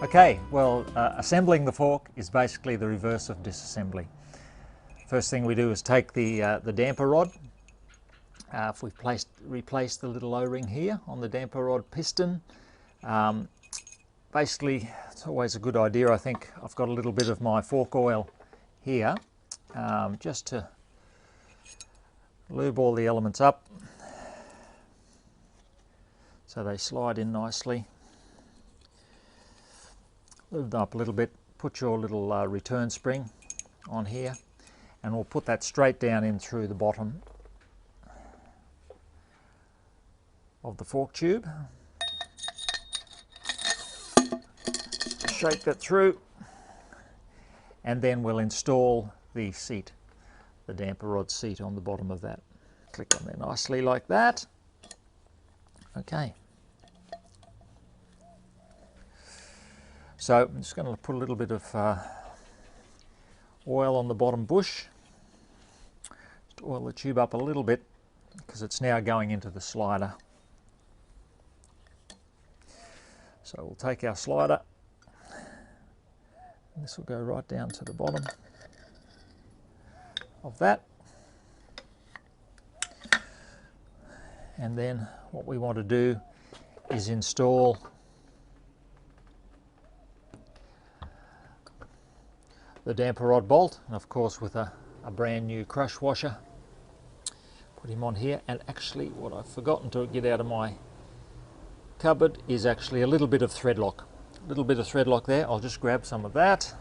Okay, well, assembling the fork is basically the reverse of disassembly. First thing we do is take the damper rod. If we've replaced the little O-ring here on the damper rod piston, basically it's always a good idea. I think I've got a little bit of my fork oil here, just to lube all the elements up so they slide in nicely. Lube them up a little bit, put your little return spring on here, and we'll put that straight down in through the bottom of the fork tube. Shake that through, and then we'll install the seat, the damper rod seat on the bottom of that. Click on there nicely like that. Okay. So I'm just going to put a little bit of oil on the bottom bush. Just oil the tube up a little bit because it's now going into the slider. So we'll take our slider, and this will go right down to the bottom of that. And then what we want to do is install the damper rod bolt, and of course with a brand new crush washer. Put him on here, and actually what I've forgotten to get out of my cupboard is actually a little bit of thread lock. A little bit of thread lock there. I'll just grab some of that.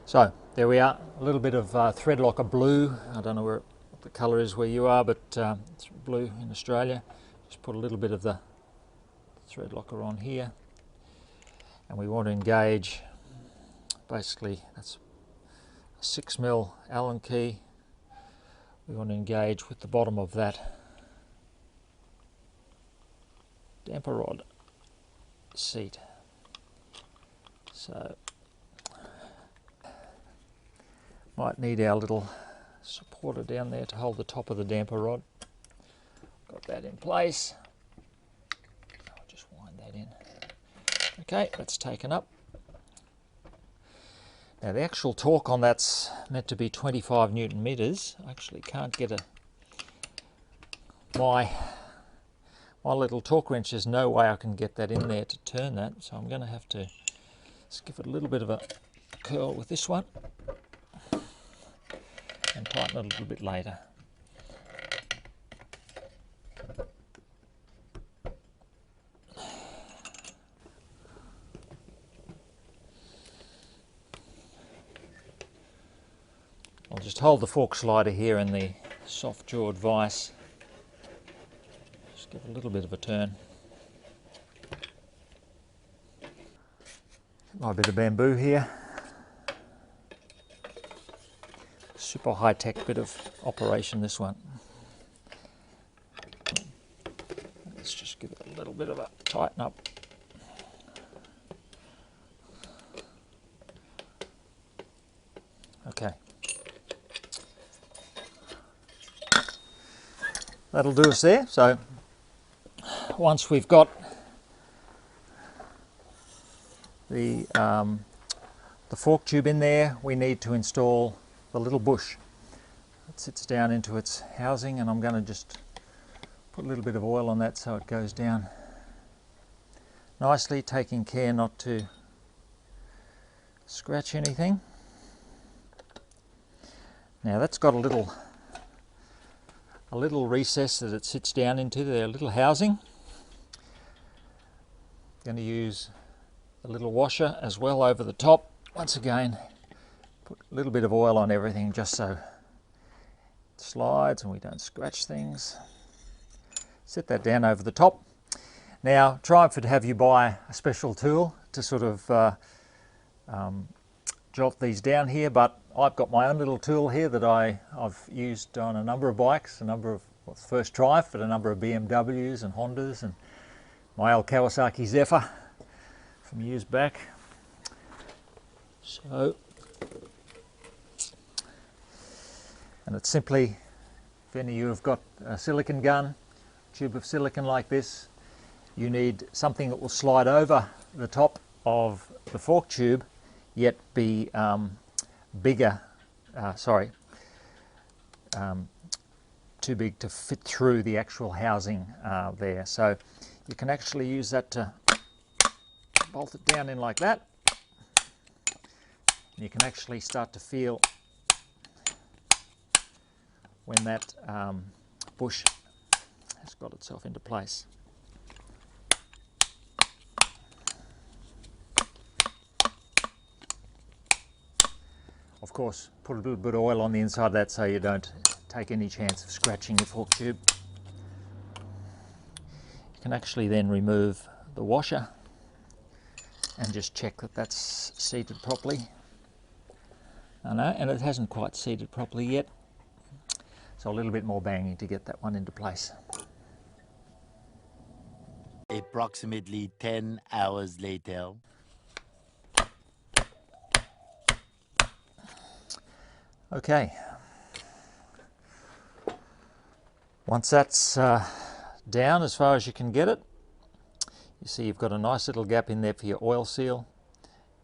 So there we are, a little bit of thread locker blue. I don't know what the colour is where you are, but it's blue in Australia. Just put a little bit of the thread locker on here, and we want to engage, basically that's a 6mm Allen key. We want to engage with the bottom of that damper rod seat. So might need our little supporter down there to hold the top of the damper rod. Got that in place. I'll just wind that in. Okay, that's taken up. Now the actual torque on that's meant to be 25 Newton meters. I actually can't get my little torque wrench. There's no way I can get that in there to turn that, so I'm going to have to just give it a little bit of a curl with this one and tighten it a little bit later. I'll just hold the fork slider here in the soft jawed vise. Just give it a little bit of a turn. My bit of bamboo here. Super high-tech bit of operation, this one. Let's just give it a little bit of a tighten up. Okay. That'll do us there. So once we've got the fork tube in there, we need to install the little bush. It sits down into its housing, and I'm going to just put a little bit of oil on that so it goes down nicely, taking care not to scratch anything. Now that's got a little recess that it sits down into, their little housing. Going to use a little washer as well over the top. Once again, put a little bit of oil on everything just so it slides and we don't scratch things. Set that down over the top. Now try to have you buy a special tool to sort of jot these down here, but I've got my own little tool here that I've used on a number of bikes, first drive, but a number of BMWs and Hondas, and my old Kawasaki Zephyr from years back. So, and it's simply, if any of you have got a silicon gun, tube of silicon like this, you need something that will slide over the top of the fork tube, yet be bigger, too big to fit through the actual housing there. So you can actually use that to bolt it down in like that. You can actually start to feel when that bush has got itself into place. Of course, put a little bit of oil on the inside of that so you don't take any chance of scratching your fork tube. You can actually then remove the washer and just check that that's seated properly. I know, and it hasn't quite seated properly yet, so a little bit more banging to get that one into place. Approximately 10 hours later. Okay, once that's down as far as you can get it, you see you've got a nice little gap in there for your oil seal,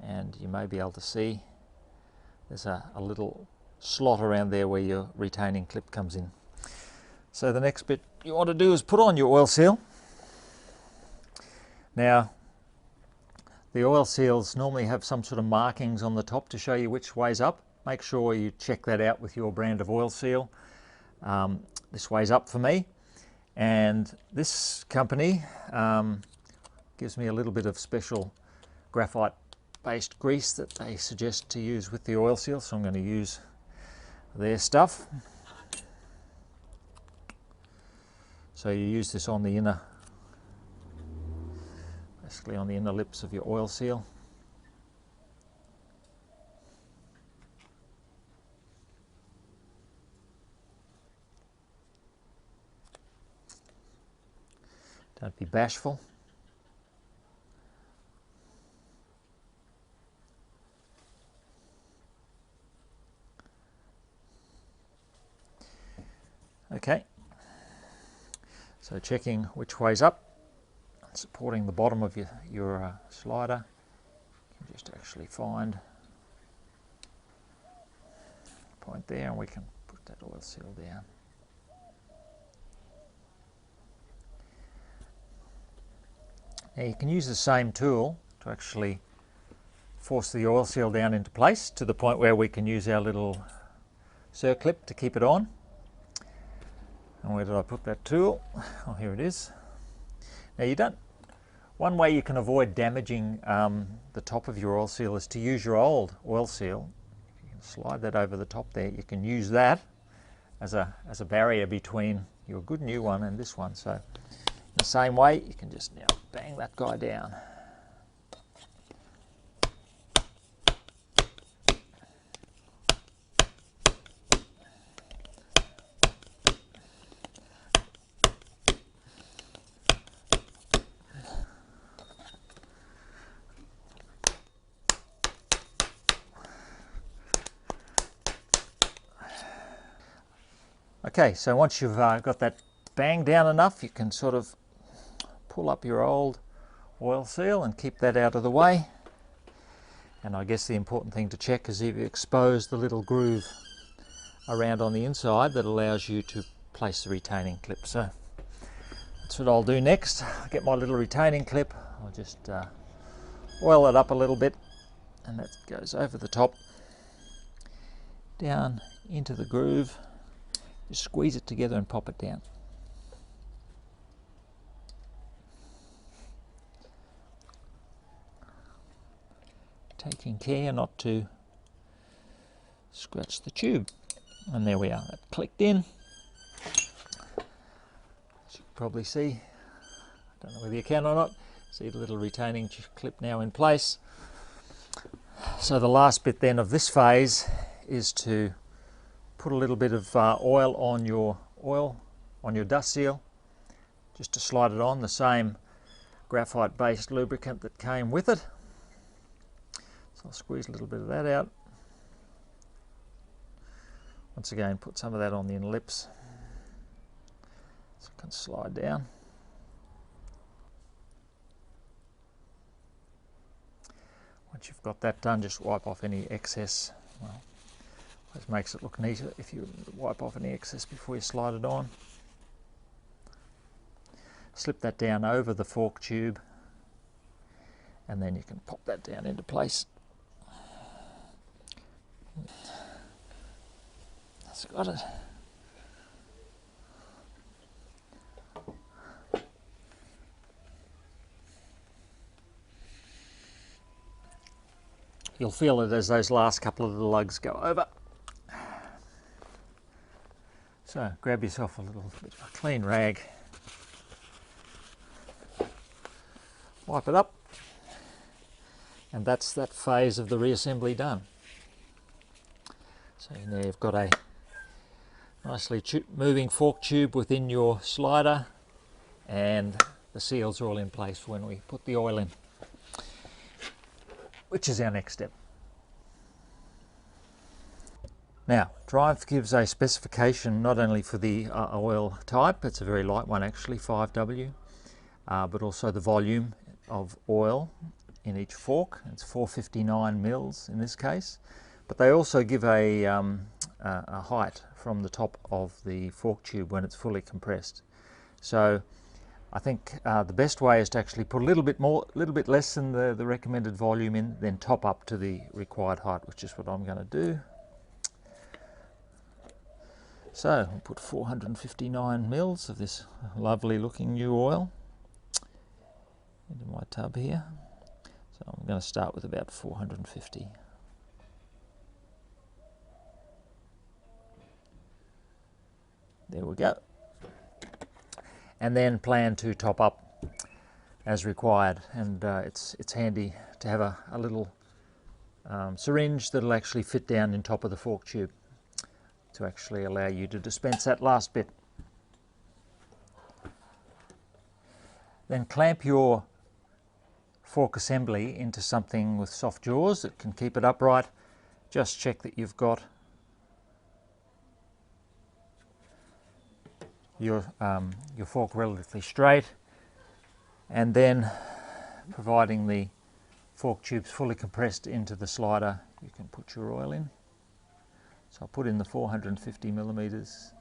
and you may be able to see there's a little slot around there where your retaining clip comes in. So the next bit you want to do is put on your oil seal. Now, the oil seals normally have some sort of markings on the top to show you which way's up. Make sure you check that out with your brand of oil seal. This way's up for me, and this company gives me a little bit of special graphite based grease that they suggest to use with the oil seal, so I'm going to use their stuff. So you use this on the inner, basically on the inner lips of your oil seal. Don't be bashful. Okay, so checking which way's up, supporting the bottom of your slider. You can just actually find a point there, and we can put that oil seal down. Now you can use the same tool to actually force the oil seal down into place to the point where we can use our little circlip to keep it on. And where did I put that tool? Oh, here it is. Now one way you can avoid damaging the top of your oil seal is to use your old oil seal. You can slide that over the top there. You can use that as a barrier between your good new one and this one. So in the same way, you can just now bang that guy down. Okay, so once you've got that bang down enough, you can sort of pull up your old oil seal and keep that out of the way. And I guess the important thing to check is if you expose the little groove around on the inside that allows you to place the retaining clip. So that's what I'll do next. I'll get my little retaining clip. I'll just oil it up a little bit, and that goes over the top, down into the groove. Just squeeze it together and pop it down. Taking care not to scratch the tube. And there we are, that clicked in. As you can probably see, I don't know whether you can or not, see the little retaining clip now in place. So the last bit then of this phase is to put a little bit of oil on your dust seal, just to slide it on, the same graphite based lubricant that came with it. So I'll squeeze a little bit of that out. Once again, put some of that on the inner lips so it can slide down. Once you've got that done, just wipe off any excess. Well, it makes it look neater if you wipe off any excess before you slide it on. Slip that down over the fork tube, and then you can pop that down into place. That's got it. You'll feel it as those last couple of the lugs go over. So grab yourself a little bit of a clean rag, wipe it up, and that's that phase of the reassembly done. So now you've got a nicely moving fork tube within your slider, and the seals are all in place for when we put the oil in, which is our next step. Now, Drive gives a specification not only for the oil type, it's a very light one actually, 5W, but also the volume of oil in each fork. It's 459 mils in this case, but they also give a height from the top of the fork tube when it's fully compressed. So I think the best way is to actually put a little bit less than the recommended volume in, then top up to the required height, which is what I'm going to do. So I'll put 459 mils of this lovely looking new oil into my tub here. So I'm going to start with about 450. There we go. And then plan to top up as required, and it's handy to have a little syringe that'll actually fit down in top of the fork tube to actually allow you to dispense that last bit. Then clamp your fork assembly into something with soft jaws that can keep it upright. Just check that you've got your fork relatively straight, and then providing the fork tube's fully compressed into the slider, you can put your oil in. So I'll put in the 450 millilitres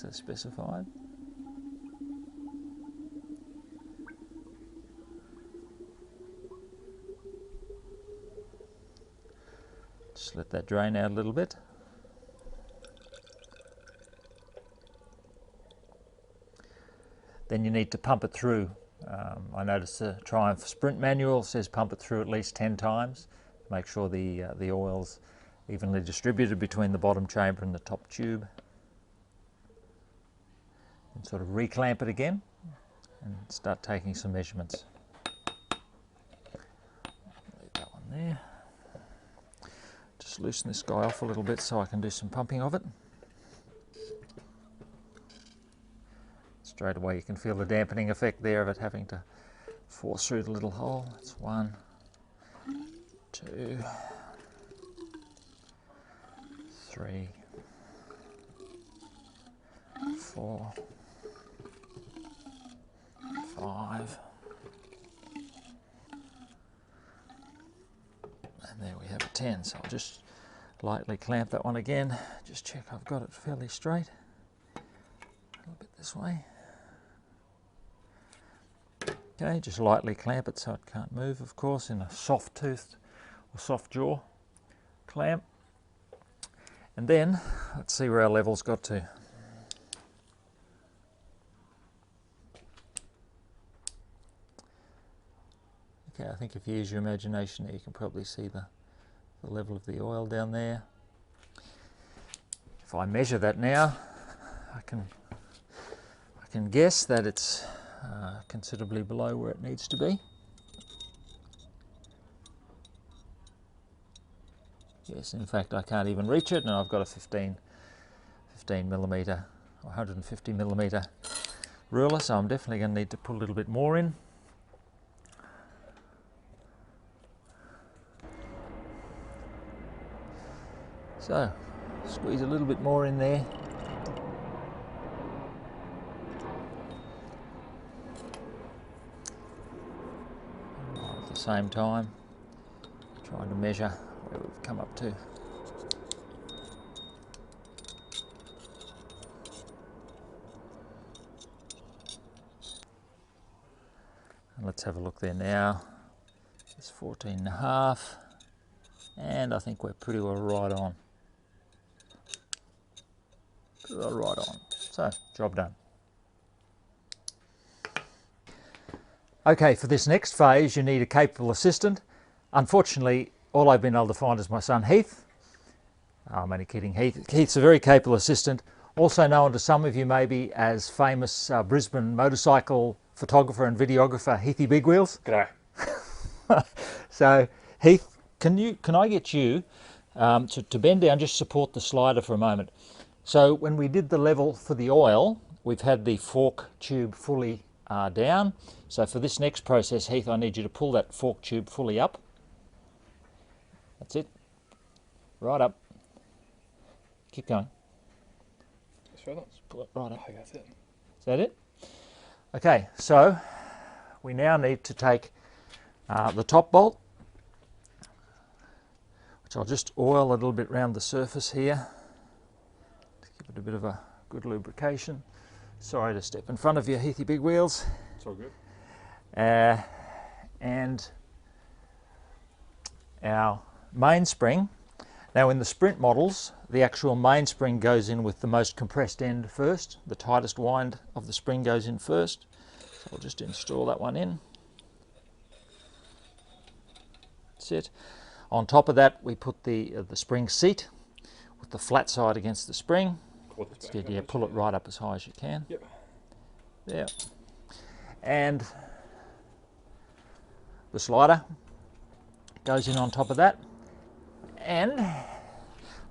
as specified. Just let that drain out a little bit. Then you need to pump it through. I noticed the Triumph Sprint manual says pump it through at least 10 times. Make sure the oil's evenly distributed between the bottom chamber and the top tube. And sort of reclamp it again and start taking some measurements. Leave that one there. Just loosen this guy off a little bit so I can do some pumping of it. Straight away you can feel the dampening effect there of it having to force through the little hole. That's 1, 2, 3, 4, 5, and there we have a 10. So I'll just lightly clamp that one again, just check I've got it fairly straight. A little bit this way. Okay, just lightly clamp it so it can't move, of course, in a soft toothed or soft jaw clamp. And then, let's see where our level's got to. Okay, I think if you use your imagination you can probably see the level of the oil down there. If I measure that now, I can guess that it's considerably below where it needs to be. Yes, in fact I can't even reach it, and I've got a 15 millimetre or 150 millimetre ruler, so I'm definitely going to need to put a little bit more in. So squeeze a little bit more in there. At the same time, trying to measure where we've come up to. And let's have a look there now. It's 14.5, and I think we're pretty well right on. Pretty well right on. So, job done. Okay, for this next phase you need a capable assistant. Unfortunately, all I've been able to find is my son Heath. I'm only kidding. Heath's a very capable assistant, also known to some of you maybe as famous Brisbane motorcycle photographer and videographer Heathy Big Wheels. G'day. So Heath, can I get you to bend down, just support the slider for a moment. So when we did the level for the oil, we've had the fork tube fully down. So for this next process, Heath, I need you to pull that fork tube fully up. That's it. Right up. Keep going. Just further. Just pull it right up. Oh, that's it. Is that it? Okay, so we now need to take the top bolt, which I'll just oil a little bit around the surface here to give it a bit of a good lubrication. Sorry to step in front of you, Heathy Big Wheels. It's all good. And our mainspring. Now in the sprint models, the actual mainspring goes in with the most compressed end first. The tightest wind of the spring goes in first. So I'll just install that one in. That's it. On top of that, we put the spring seat with the flat side against the spring. That's good. Yeah, pull it right up as high as you can. Yep. There. And the slider goes in on top of that. And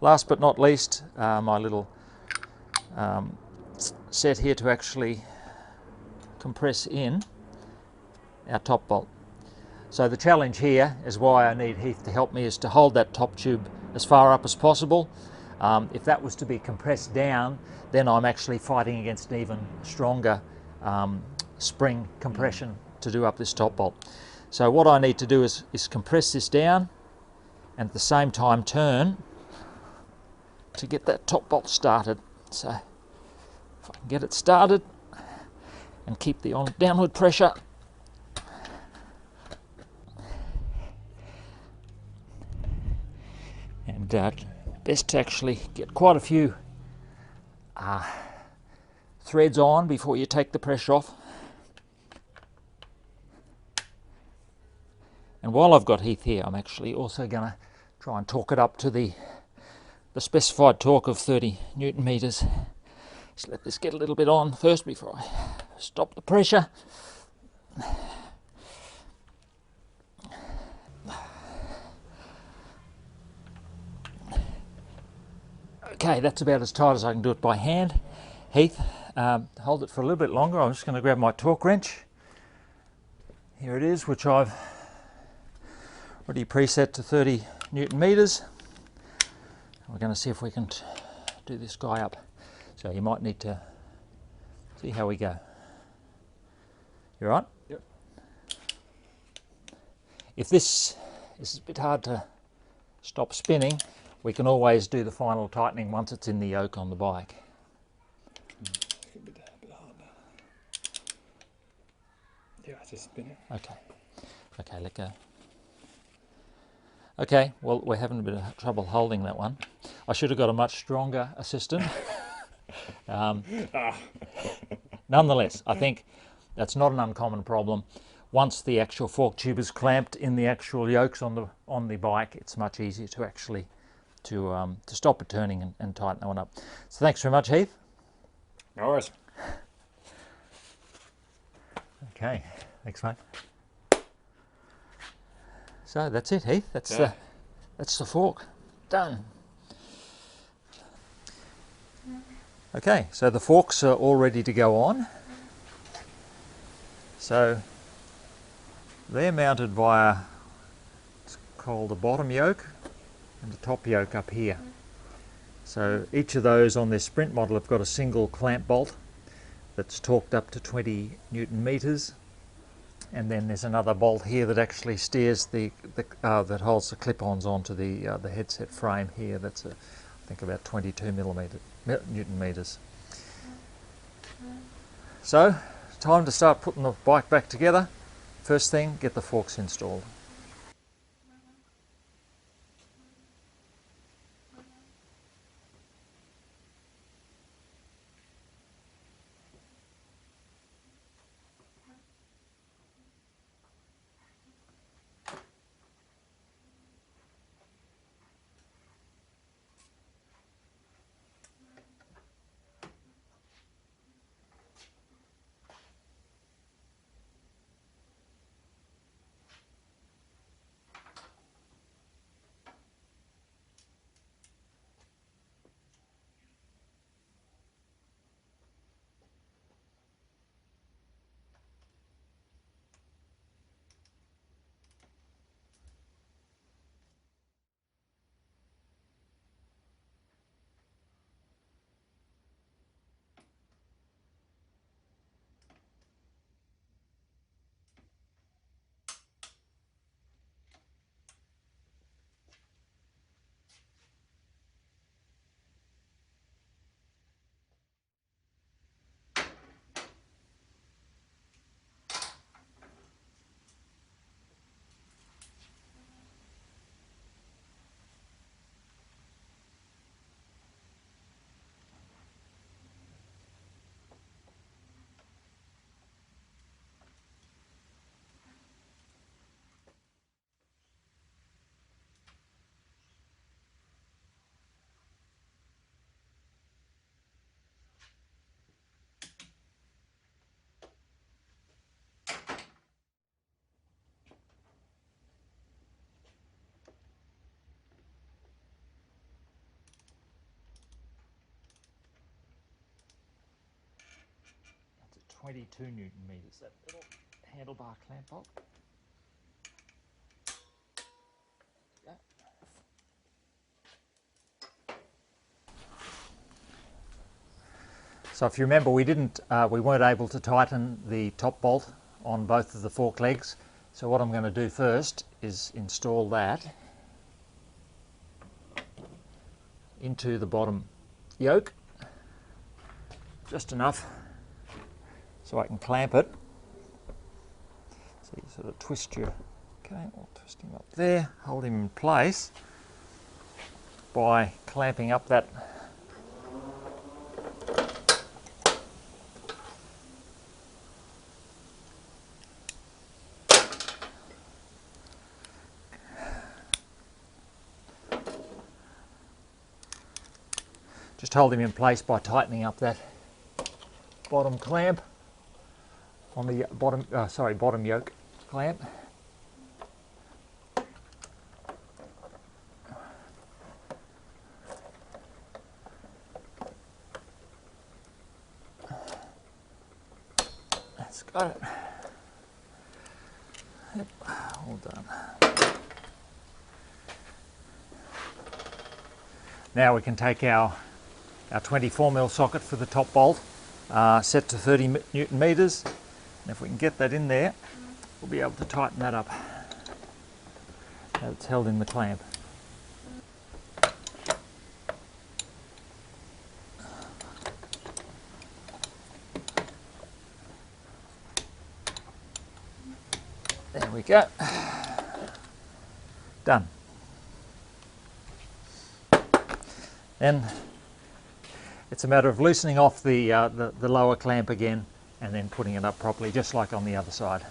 last but not least, my little set here to actually compress in our top bolt. So the challenge here is why I need Heath to help me, is to hold that top tube as far up as possible. If that was to be compressed down, then I'm actually fighting against an even stronger spring compression to do up this top bolt. So what I need to do is compress this down and at the same time turn to get that top bolt started. So if I can get it started and keep the downward pressure, and best to actually get quite a few threads on before you take the pressure off. And while I've got Heath here, I'm actually also going to try and torque it up to the specified torque of 30 Newton meters. Just let this get a little bit on first before I stop the pressure. Okay, that's about as tight as I can do it by hand. Heath, hold it for a little bit longer. I'm just going to grab my torque wrench. Here it is, which I've already preset to 30 Newton meters. We're going to see if we can do this guy up. So you might need to see how we go. You all right? Yep. If this is a bit hard to stop spinning, we can always do the final tightening once it's in the yoke on the bike. A bit hard. Yeah, it's just spinning. Okay. Okay, let go. Okay, well, we're having a bit of trouble holding that one. I should have got a much stronger assistant. Nonetheless, I think that's not an uncommon problem. Once the actual fork tube is clamped in the actual yokes on the bike, it's much easier to actually to stop it turning and tighten that one up. So thanks very much, Heath. No worries. Okay, thanks, mate. So that's it, Heath. That's the fork done. Okay, so the forks are all ready to go on. So they're mounted via, it's called the bottom yoke and the top yoke up here. So each of those on this sprint model have got a single clamp bolt that's torqued up to 20 Newton meters. and then there's another bolt here that actually steers that holds the clip-ons onto the headset frame here. That's I think about 22 Newton meters. So, time to start putting the bike back together. First thing, get the forks installed. That's at 22 Newton meters, that little handlebar clamp bolt. Yeah. So if you remember, we weren't able to tighten the top bolt on both of the fork legs. So what I'm going to do first is install that into the bottom yoke, just enough so I can clamp it. So you sort of twist your, okay, I'll twist him up there, hold him in place by clamping up that just hold him in place by tightening up that bottom clamp on the bottom yoke clamp. That's got it. Yep, all done. Now we can take our 24mm socket for the top bolt, set to 30 Newton meters. And if we can get that in there, we'll be able to tighten that up. Now it's held in the clamp. There we go. Done. Then it's a matter of loosening off the lower clamp again and then putting it up properly, just like on the other side.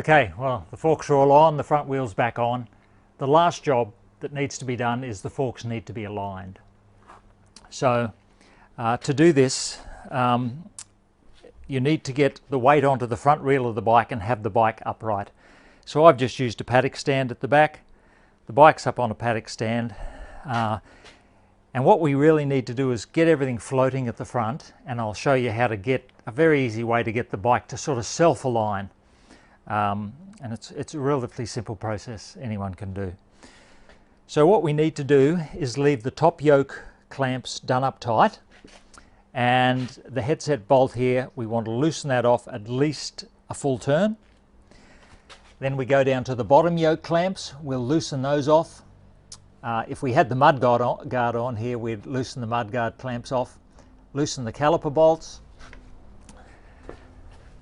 Okay, well, the forks are all on, the front wheel's back on. The last job that needs to be done is the forks need to be aligned. So to do this, you need to get the weight onto the front wheel of the bike and have the bike upright. So I've just used a paddock stand at the back. The bike's up on a paddock stand. And what we really need to do is get everything floating at the front, and I'll show you how to get a very easy way to get the bike to sort of self-align. And it's a relatively simple process anyone can do. So what we need to do is leave the top yoke clamps done up tight, and the headset bolt here, we want to loosen that off at least a full turn. Then we go down to the bottom yoke clamps, we'll loosen those off. If we had the mud guard on here, we'd loosen the mud guard clamps off, loosen the caliper bolts,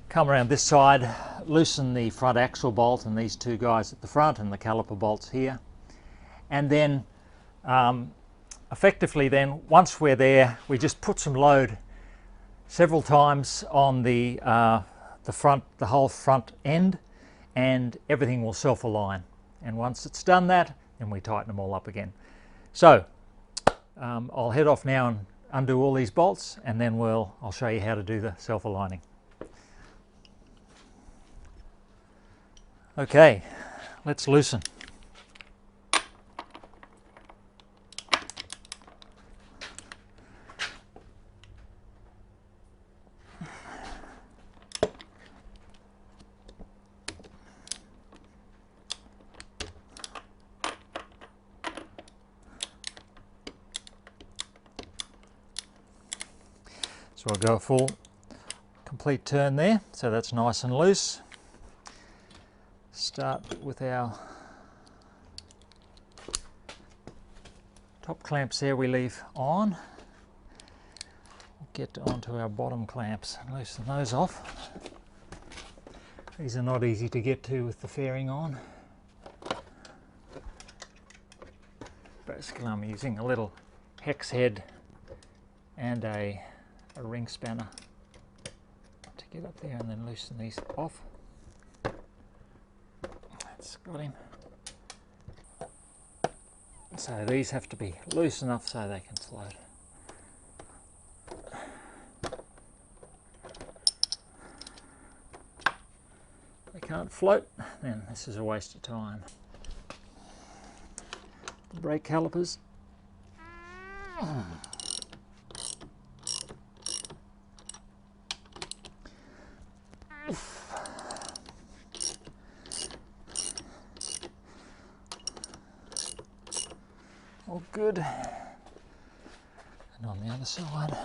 come around this side, loosen the front axle bolt and these two guys at the front and the caliper bolts here. And then effectively then, once we're there, we just put some load several times on the whole front end, and everything will self-align. And once it's done that, then we tighten them all up again. So I'll head off now and undo all these bolts, and then I'll show you how to do the self-aligning. Okay, let's loosen. So I'll go a full complete turn there, so that's nice and loose. Start with our top clamps there, we leave on. We'll get onto our bottom clamps and loosen those off. These are not easy to get to with the fairing on. Basically I'm using a little hex head and a ring spanner to get up there and then loosen these off. That's got him. So these have to be loose enough so they can float. If they can't float, then this is a waste of time. The brake calipers. All good. And on the other side.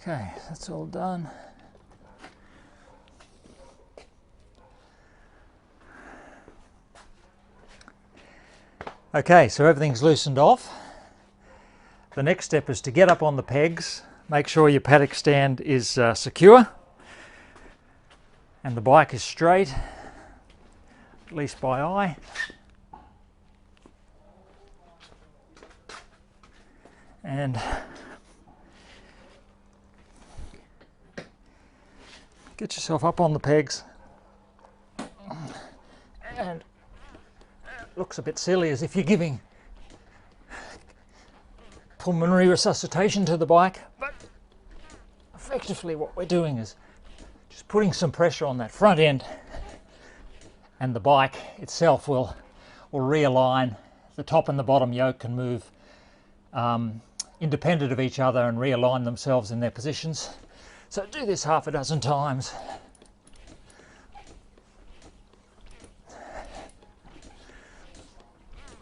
Okay, that's all done. Okay, so everything's loosened off. The next step is to get up on the pegs, make sure your paddock stand is secure and the bike is straight, at least by eye. And get yourself up on the pegs. And it looks a bit silly as if you're giving pulmonary resuscitation to the bike, but effectively what we're doing is just putting some pressure on that front end, and the bike itself will realign. The top and the bottom yoke can move independent of each other and realign themselves in their positions. So do this half a dozen times.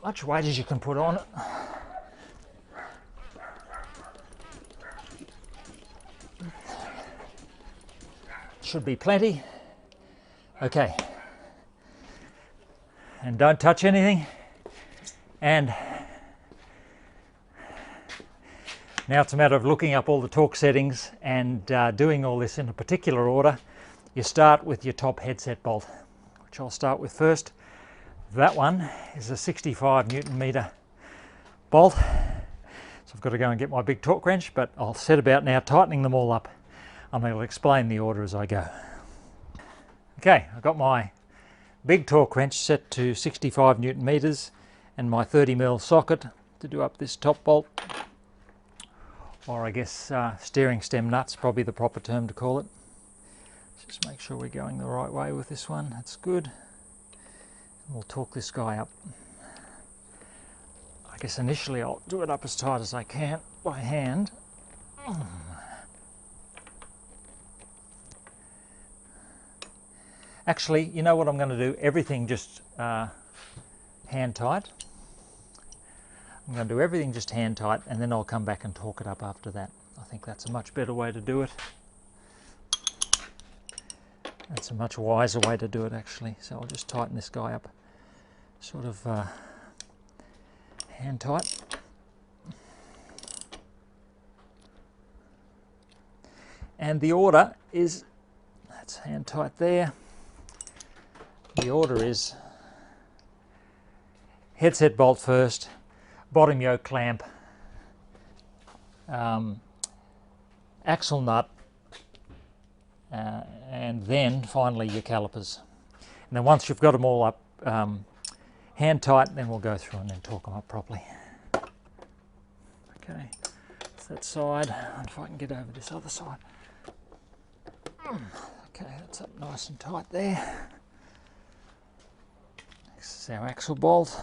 Much weight as you can put on it. Should be plenty. Okay. And don't touch anything. And now it's a matter of looking up all the torque settings and doing all this in a particular order. You start with your top headset bolt, which I'll start with first. That one is a 65 Newton meter bolt. So I've got to go and get my big torque wrench, but I'll set about now tightening them all up. And I'll explain the order as I go. Okay, I've got my big torque wrench set to 65 Newton meters and my 30mm socket to do up this top bolt, or I guess steering stem nuts, probably the proper term to call it. Just make sure we're going the right way with this one. That's good. We'll torque this guy up. I guess initially I'll do it up as tight as I can by hand. Actually, you know what I'm going to do? Everything just hand tight. I'm going to do everything just hand tight, and then I'll come back and torque it up after that. I think that's a much better way to do it. That's a much wiser way to do it, actually. So I'll just tighten this guy up, sort of hand tight. And the order is, that's hand tight there. The order is headset bolt first, bottom yoke clamp, axle nut, and then finally your calipers. And then once you've got them all up hand tight, then we'll go through and then torque them up properly. Okay, that's that side. And if I can get over this other side. Okay, that's up nice and tight there. Next is our axle bolt.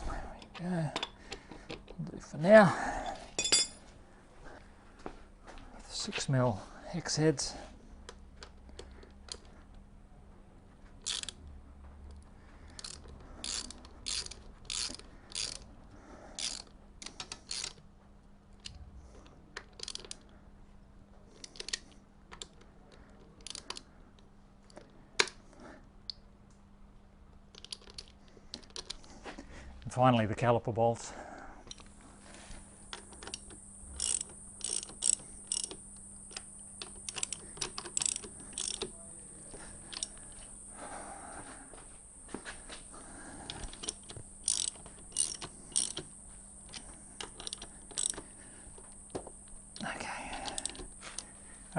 There we go. That'll do for now. 6mm hex heads. And finally the caliper bolts.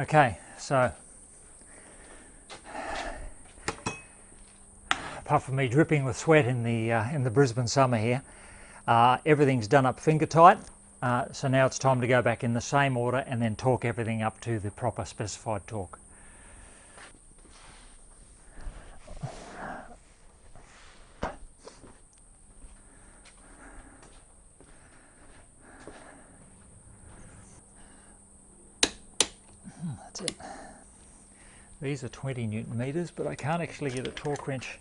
Okay, so apart from me dripping with sweat in the Brisbane summer here, everything's done up finger tight. So now it's time to go back in the same order and then torque everything up to the proper specified torque. That's it. These are 20 Newton meters, but I can't actually get a torque wrench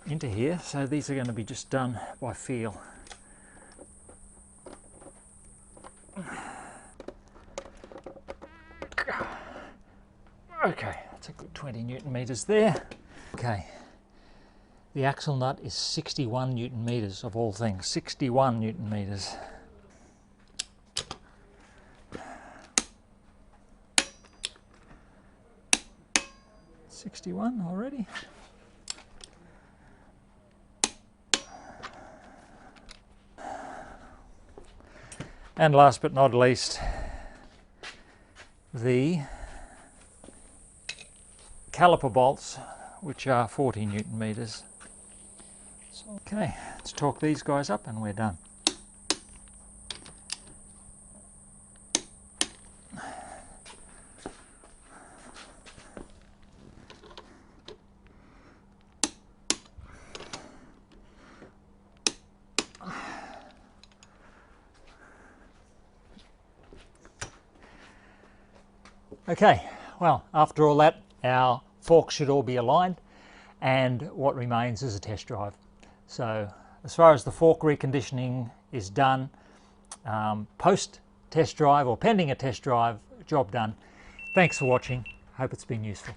into here, so these are going to be just done by feel. Okay, that's a good 20 Newton meters there. Okay, the axle nut is 61 Newton meters of all things, 61 Newton meters. $61 already. And last but not least, the caliper bolts, which are 40 Newton meters. So, okay, let's torque these guys up and we're done. Okay, well, after all that, our forks should all be aligned, and what remains is a test drive. So as far as the fork reconditioning is done, post test drive or pending a test drive, job done. Thanks for watching. Hope it's been useful.